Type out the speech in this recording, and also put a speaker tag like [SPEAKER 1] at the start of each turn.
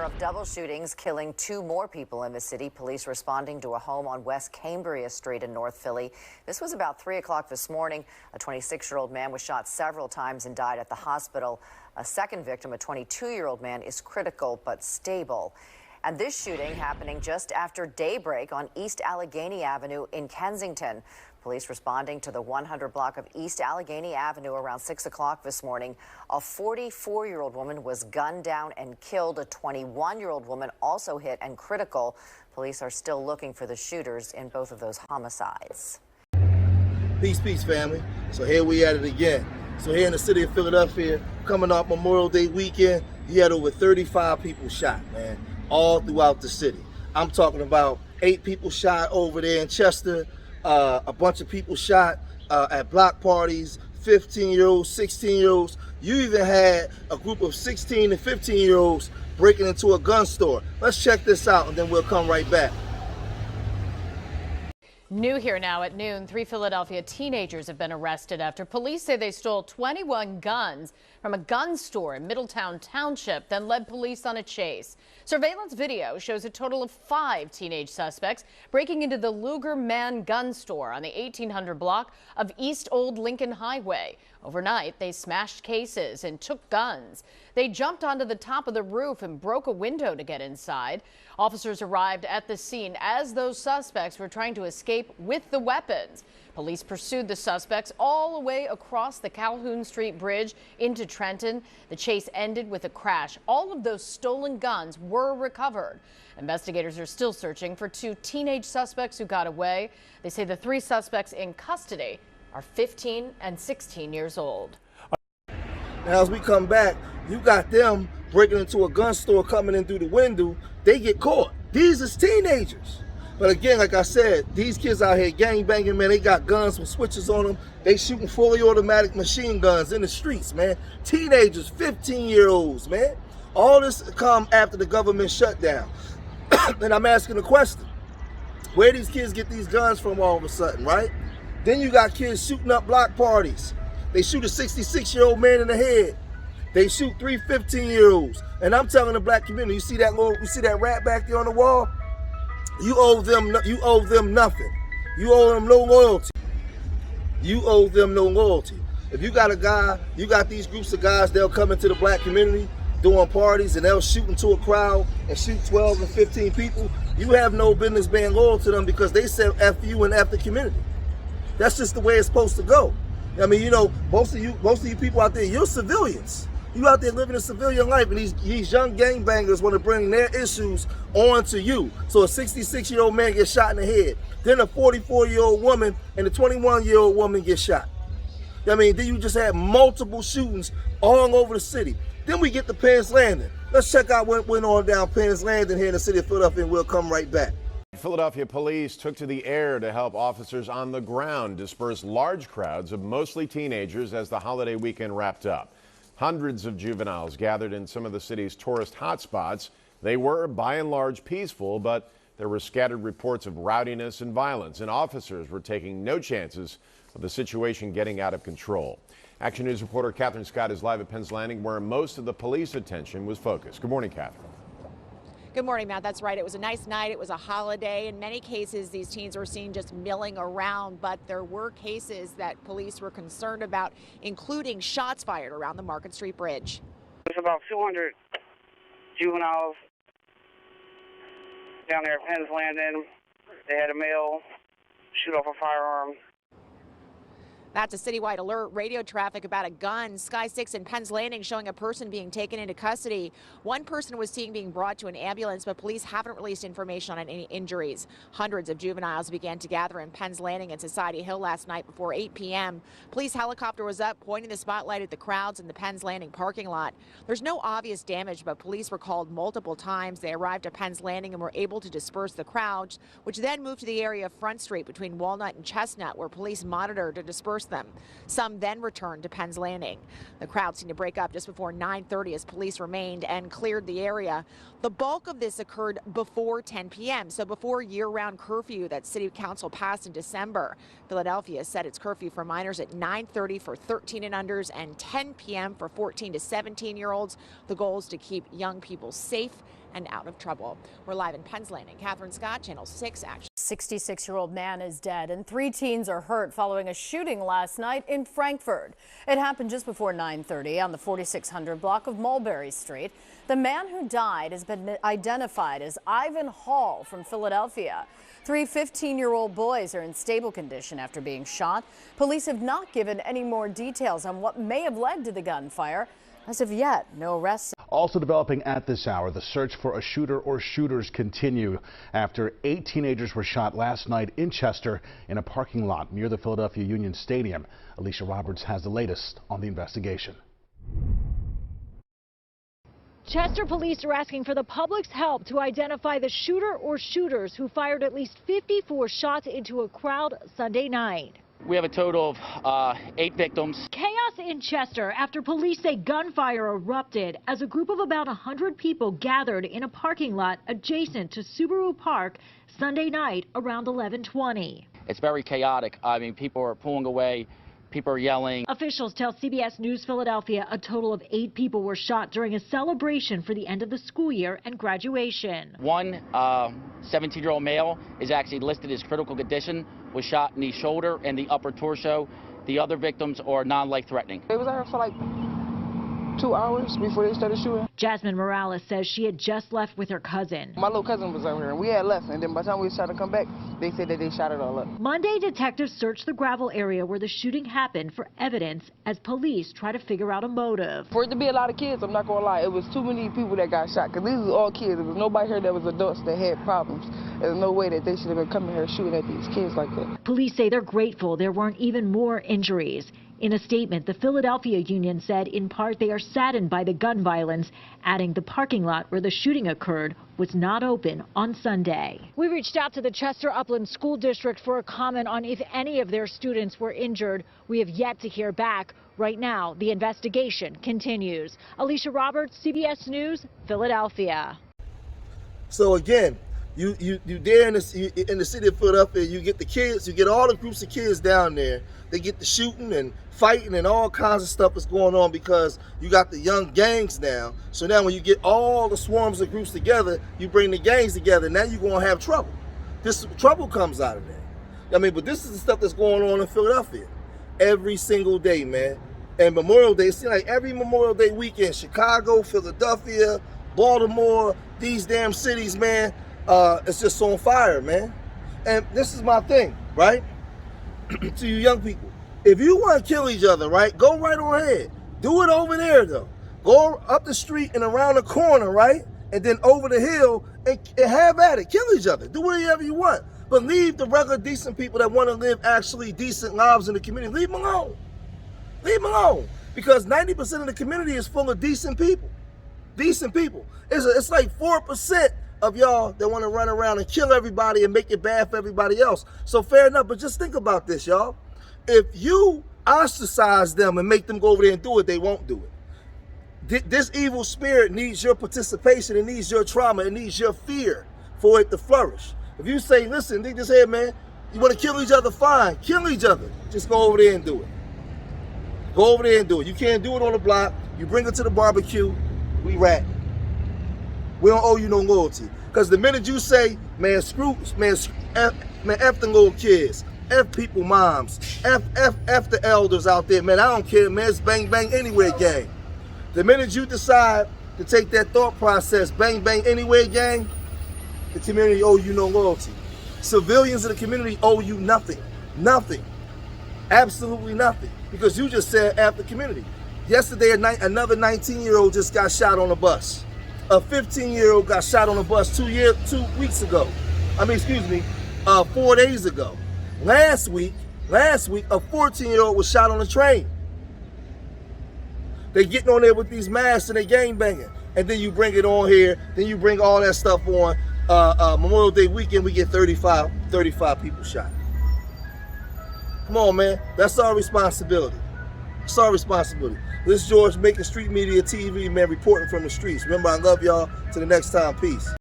[SPEAKER 1] of double shootings killing 2 more people in the city. Police responding to a home on West Cambria Street in North Philly. This was about 3 o'clock this morning. A 26-year-old man was shot several times and died at the hospital. A second victim, a 22-year-old man, is critical but stable. And this shooting happening just after daybreak on East Allegheny Avenue in Kensington. Police responding to the 100 block of East Allegheny Avenue around 6 o'clock this morning. A 44-year-old woman was gunned down and killed. A 21-year-old woman also hit and critical. Police are still looking for the shooters in both of those homicides.
[SPEAKER 2] Peace, peace, family. So here we at it again. So here in the city of Philadelphia, coming off Memorial Day weekend, you had over 35 people shot, man, all throughout the city. I'm talking about 8 people shot over there in Chester, a bunch of people shot at block parties, 15-year-olds, 16-year-olds. You even had a group of 16 and 15-year-olds breaking into a gun store. Let's check this out and then we'll come right back.
[SPEAKER 3] New here now at noon, 3 Philadelphia teenagers have been arrested after police say they stole 21 guns from a gun store in Middletown Township, then led police on a chase. Surveillance video shows a total of 5 teenage suspects breaking into the Luger Man gun store on the 1800 block of East Old Lincoln Highway. Overnight, they smashed cases and took guns. They jumped onto the top of the roof and broke a window to get inside. Officers arrived at the scene as those suspects were trying to escape with the weapons. Police pursued the suspects all the way across the Calhoun Street Bridge into Trenton. The chase ended with a crash. All of those stolen guns were recovered. Investigators are still searching for 2 teenage suspects who got away. They say the 3 suspects in custody are 15 and 16 years old.
[SPEAKER 2] Now, as we come back, you got them breaking into a gun store, coming in through the window. They get caught. These is teenagers. But again, like I said, these kids out here gang banging, man. They got guns with switches on them. They shooting fully automatic machine guns in the streets, man. Teenagers, 15-year-olds, man. All this come after the government shutdown. And I'm asking the question, where these kids get these guns from all of a sudden, right? Then you got kids shooting up block parties. They shoot a 66-year-old man in the head. They shoot 3 15-year-olds. And I'm telling the black community, you see that rat back there on the wall? You owe them nothing. You owe them no loyalty. You owe them no loyalty. If you got a guy, you got these groups of guys, they'll come into the black community doing parties and they'll shoot into a crowd and shoot 12 and 15 people. You have no business being loyal to them because they said F you and F the community. That's just the way it's supposed to go. I mean, you know, most of you people out there, you're civilians. You out there living a civilian life, and these young gangbangers want to bring their issues on to you. So a 66-year-old man gets shot in the head. Then a 44-year-old woman and a 21-year-old woman get shot. I mean, then you just had multiple shootings all over the city. Then we get to Penn's Landing. Let's check out what went on down Penn's Landing here in the city of Philadelphia, and we'll come right back.
[SPEAKER 4] Philadelphia police took to the air to help officers on the ground disperse large crowds of mostly teenagers as the holiday weekend wrapped up. Hundreds of juveniles gathered in some of the city's tourist hotspots. They were, by and large, peaceful, but there were scattered reports of rowdiness and violence, and officers were taking no chances of the situation getting out of control. Action News reporter Catherine Scott is live at Penn's Landing, where most of the police attention was focused. Good morning, Catherine.
[SPEAKER 5] Good morning, Matt. That's right. It was a nice night. It was a holiday. In many cases, these teens were seen just milling around, but there were cases that police were concerned about, including shots fired around the Market Street Bridge.
[SPEAKER 6] There's about 200 juveniles down there at Penn's Landing. They had a male shoot off a firearm.
[SPEAKER 5] That's a citywide alert. Radio traffic about a gun. Sky 6 in Penn's Landing showing a person being taken into custody. One person was seen being brought to an ambulance, but police haven't released information on any injuries. Hundreds of juveniles began to gather in Penn's Landing and Society Hill last night before 8 p.m. Police helicopter was up, pointing the spotlight at the crowds in the Penn's Landing parking lot. There's no obvious damage, but police were called multiple times. They arrived at Penn's Landing and were able to disperse the crowds, which then moved to the area of Front Street between Walnut and Chestnut, where police monitored to disperse disperse them. Some then returned to Penn's Landing. The crowd seemed to break up just before 9:30 as police remained and cleared the area. The bulk of this occurred before 10 p.m., so before year-round curfew that City Council passed in December. Philadelphia set its curfew for minors at 9:30 for 13 and unders and 10 p.m. for 14 to 17-year-olds. The goal is to keep young people safe and out of trouble. We're live in Penn's Landing. Catherine Scott, Channel 6 Action.
[SPEAKER 3] 66-year-old man is dead and 3 teens are hurt following a shooting last night in Frankfurt. It happened just before 9:30 on the 4600 block of Mulberry Street. The man who died has been identified as Ivan Hall from Philadelphia. 3 15-year-old boys are in stable condition after being shot. Police have not given any more details on what may have led to the gunfire. As of yet, no arrests.
[SPEAKER 7] Also developing at this hour, the search for a shooter or shooters continue after 8 teenagers were shot last night in Chester in a parking lot near the Philadelphia Union Stadium. Alicia Roberts has the latest on the investigation.
[SPEAKER 8] Chester police are asking for the public's help to identify the shooter or shooters who fired at least 54 shots into a crowd Sunday night.
[SPEAKER 9] We have a total of 8 victims.
[SPEAKER 8] Chaos in Chester after police say gunfire erupted as a group of about 100 people gathered in a parking lot adjacent to Subaru Park Sunday night around 11:20.
[SPEAKER 9] It's very chaotic. I mean, people are pulling away. People are yelling.
[SPEAKER 8] Officials tell CBS News Philadelphia a total of 8 people were shot during a celebration for the end of the school year and graduation.
[SPEAKER 9] One 17-year-old male is actually listed as critical condition, was shot in the shoulder and the upper torso. The other victims are non-life threatening.
[SPEAKER 10] They was out here for like 2 hours before they started shooting.
[SPEAKER 8] Jasmine Morales says she had just left with her cousin.
[SPEAKER 10] My little cousin was out here and we had left, and then by the time we was trying to come back, they said that they shot it all up.
[SPEAKER 8] Monday, detectives searched the gravel area where the shooting happened for evidence as police try to figure out a motive.
[SPEAKER 10] For it to be a lot of kids, I'm not gonna lie, it was too many people that got shot, because these are all kids. There was nobody here that was adults that had problems. There's no way that they should have been coming here shooting at these kids like that.
[SPEAKER 8] Police say they're grateful there weren't even more injuries. In a statement, the Philadelphia Union said in part they are saddened by the gun violence, adding the parking lot where the shooting occurred was not open on Sunday. We reached out to the Chester Upland School District for a comment on if any of their students were injured. We have yet to hear back. Right now, the investigation continues. Alicia Roberts, CBS News, Philadelphia.
[SPEAKER 2] So again, you there in the city of Philadelphia, you get the kids, you get all the groups of kids down there. They get the shooting and fighting and all kinds of stuff is going on because you got the young gangs now. So now when you get all the swarms of groups together, you bring the gangs together. Now you're going to have trouble. This trouble comes out of that. I mean, but this is the stuff that's going on in Philadelphia every single day, man. And Memorial Day, it seems like every Memorial Day weekend, Chicago, Philadelphia, Baltimore, these damn cities, man, it's just on fire, man. And this is my thing, right? To you young people, if you want to kill each other, right, go right on ahead. Do it over there, though. Go up the street and around the corner, right, and then over the hill and have at it. Kill each other. Do whatever you want. But leave the regular decent people that want to live actually decent lives in the community. Leave them alone. Leave them alone. Because 90% of the community is full of decent people. Decent people. It's like 4% of y'all that want to run around and kill everybody and make it bad for everybody else. So fair enough, but just think about this, y'all. If you ostracize them and make them go over there and do it, they won't do it. This evil spirit needs your participation, it needs your trauma, it needs your fear for it to flourish. If you say, listen, think this here, man, you want to kill each other, fine, kill each other. Just go over there and do it. Go over there and do it. You can't do it on the block. You bring it to the barbecue, we rat. We don't owe you no loyalty. Because the minute you say, man, F the little kids, F people moms, F the elders out there, man, I don't care, man, it's bang bang anywhere gang. The minute you decide to take that thought process, bang bang anywhere gang, the community owe you no loyalty. Civilians in the community owe you nothing. Nothing. Absolutely nothing. Because you just said F the community. Yesterday, another 19-year-old just got shot on a bus. A 15-year-old got shot on a bus 2 weeks ago. 4 days ago. Last week, a 14-year-old was shot on a train. They getting on there with these masks and they gang banging. And then you bring it on here, then you bring all that stuff on. Memorial Day weekend, we get 35 people shot. Come on, man. That's our responsibility. It's our responsibility. This is George making Street Media TV, man, reporting from the streets. Remember, I love y'all. Till the next time, peace.